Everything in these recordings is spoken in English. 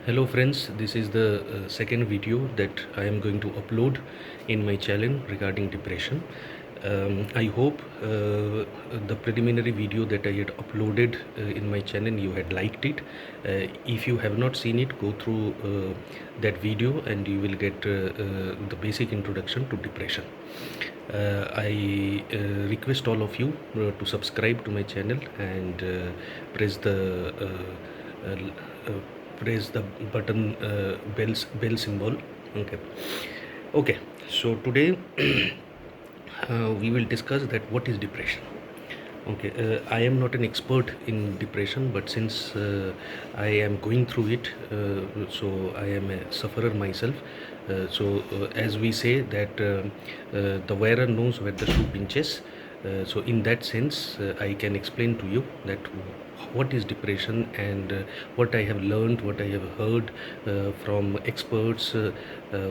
Hello friends, this is the second video that I am going to upload in my channel regarding depression. I hope the preliminary video that I had uploaded in my channel, you had liked it. If you have not seen it, go through that video and you will get the basic introduction to depression. I request all of you to subscribe to my channel and press the uh, press the button bell symbol. Okay, so today we will discuss that what is depression. I am not an expert in depression, but since I am going through it, so I am a sufferer myself. As we say that the wearer knows where the shoe pinches. So in that sense, I can explain to you that what is depression and what I have learned, what I have heard from experts,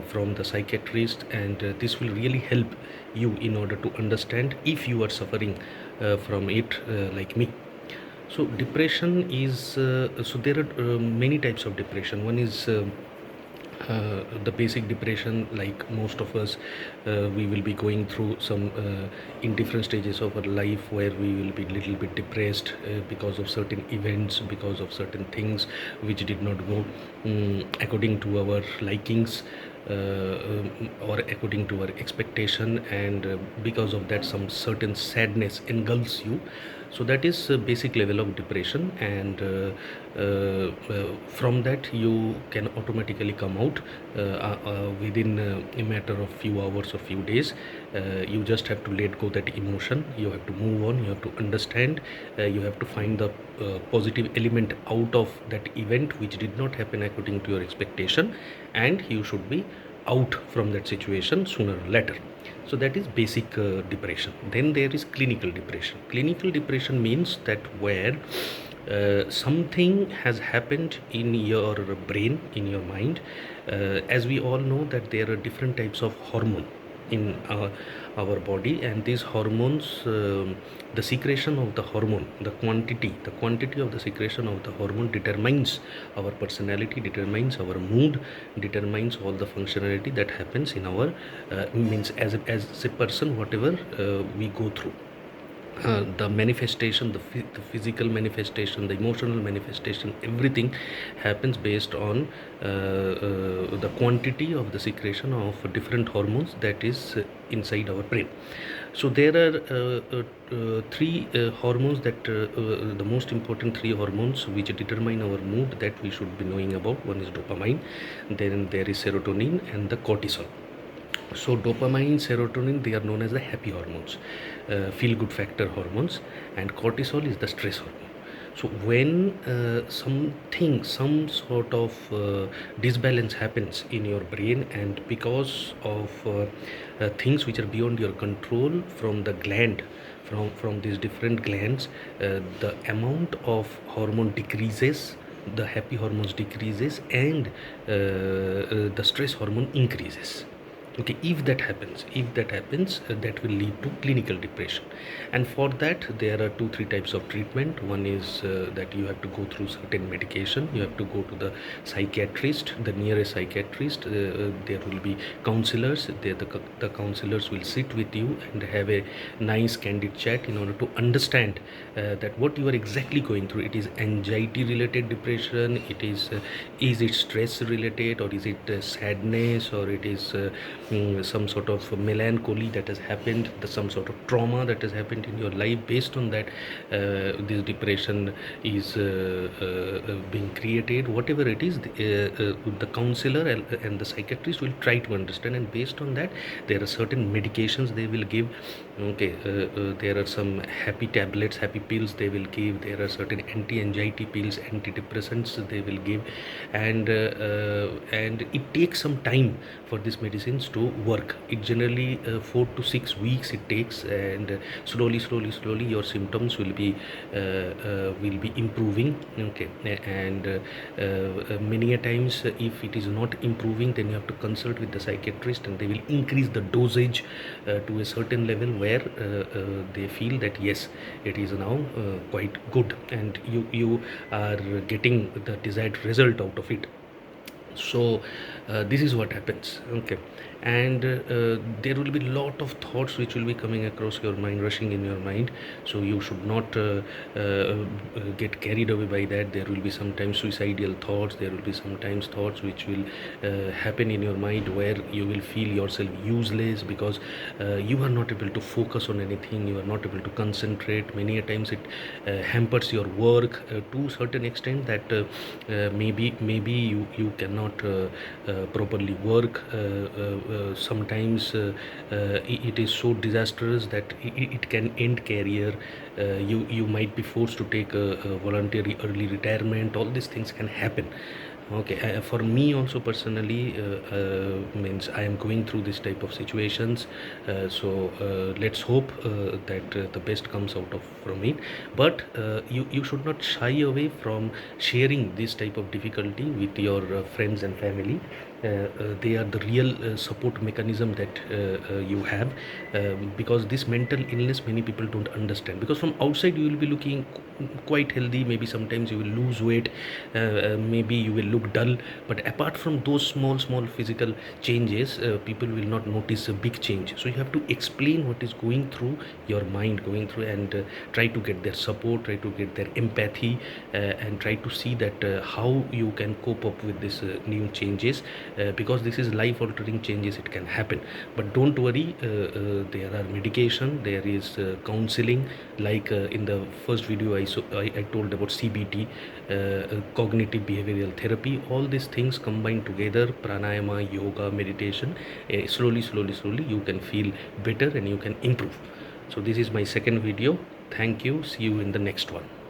from the psychiatrist, and this will really help you in order to understand if you are suffering from it like me. So depression is so there are many types of depression. One is the basic depression, like most of us, we will be going through some in different stages of our life where we will be little bit depressed because of certain events, because of certain things which did not go according to our likings, or according to our expectation, and because of that some certain sadness engulfs you. So that is a basic level of depression, and from that you can automatically come out within a matter of few hours or few days. You just have to let go that emotion, you have to move on, you have to understand, you have to find the positive element out of that event which did not happen according to your expectation, and you should be out from that situation sooner or later. So that is basic depression. Then there is clinical depression. Clinical depression means that where something has happened in your brain, in your mind. As we all know that there are different types of hormone in our body, and these hormones, the secretion of the hormone, the quantity of the secretion of the hormone determines our personality, determines our mood, determines all the functionality that happens in our means as a person, whatever we go through. The manifestation, the physical manifestation, the emotional manifestation, everything happens based on the quantity of the secretion of different hormones that is inside our brain. So there are three hormones that the most important three hormones which determine our mood that we should be knowing about. One is dopamine, then there is serotonin, and the cortisol. So dopamine, serotonin, they are known as the happy hormones, feel good factor hormones, and cortisol is the stress hormone. So when some sort of disbalance happens in your brain, and because of things which are beyond your control from the gland, from these different glands, the amount of hormone decreases, the happy hormones decreases, and the stress hormone increases. Okay, if that happens, that will lead to clinical depression. And for that there are three types of treatment. One is that you have to go through certain medication, you have to go to the psychiatrist, the nearest psychiatrist. There will be counselors there, the counselors will sit with you and have a nice candid chat in order to understand that what you are exactly going through. It is anxiety related depression, is it stress related, or is it sadness, or it is some sort of melancholy that has happened, some sort of trauma that has happened in your life. Based on that, this depression is being created. Whatever it is, the counselor and the psychiatrist will try to understand, and based on that there are certain medications they will give. There are some happy tablets, happy pills they will give. There are certain anti-anxiety pills, antidepressants they will give, and it takes some time for these medicines to work. It generally 4 to 6 weeks it takes, and slowly your symptoms will be improving. And many a times, if it is not improving, then you have to consult with the psychiatrist, and they will increase the dosage to a certain level where they feel that yes, it is now quite good, and you are getting the desired result out of it. So this is what happens. Okay. And there will be lot of thoughts which will be coming across your mind, rushing in your mind. So you should not get carried away by that. There will be sometimes suicidal thoughts, there will be sometimes thoughts which will happen in your mind where you will feel yourself useless, because you are not able to focus on anything, you are not able to concentrate. Many a times it hampers your work to certain extent that maybe you cannot properly work. Sometimes it is so disastrous that it can end career. You might be forced to take a voluntary early retirement. All these things can happen. Okay, for me also personally, means I am going through this type of situations. So let's hope that the best comes out of from it. But you should not shy away from sharing this type of difficulty with your friends and family. They are the real support mechanism that you have, because this mental illness many people don't understand, because from outside you will be looking quite healthy, maybe sometimes you will lose weight, maybe you will look dull, but apart from those small physical changes, people will not notice a big change. So you have to explain what is going through your mind, going through, and try to get their support, try to get their empathy, and try to see that how you can cope up with this new changes, because this is life altering changes, it can happen. But don't worry, there are medication, there is counseling, like in the first video I told about CBT, cognitive behavioral therapy. All these things combined together, pranayama, yoga, meditation, slowly you can feel better and you can improve. So this is my second video. Thank you. See you in the next one.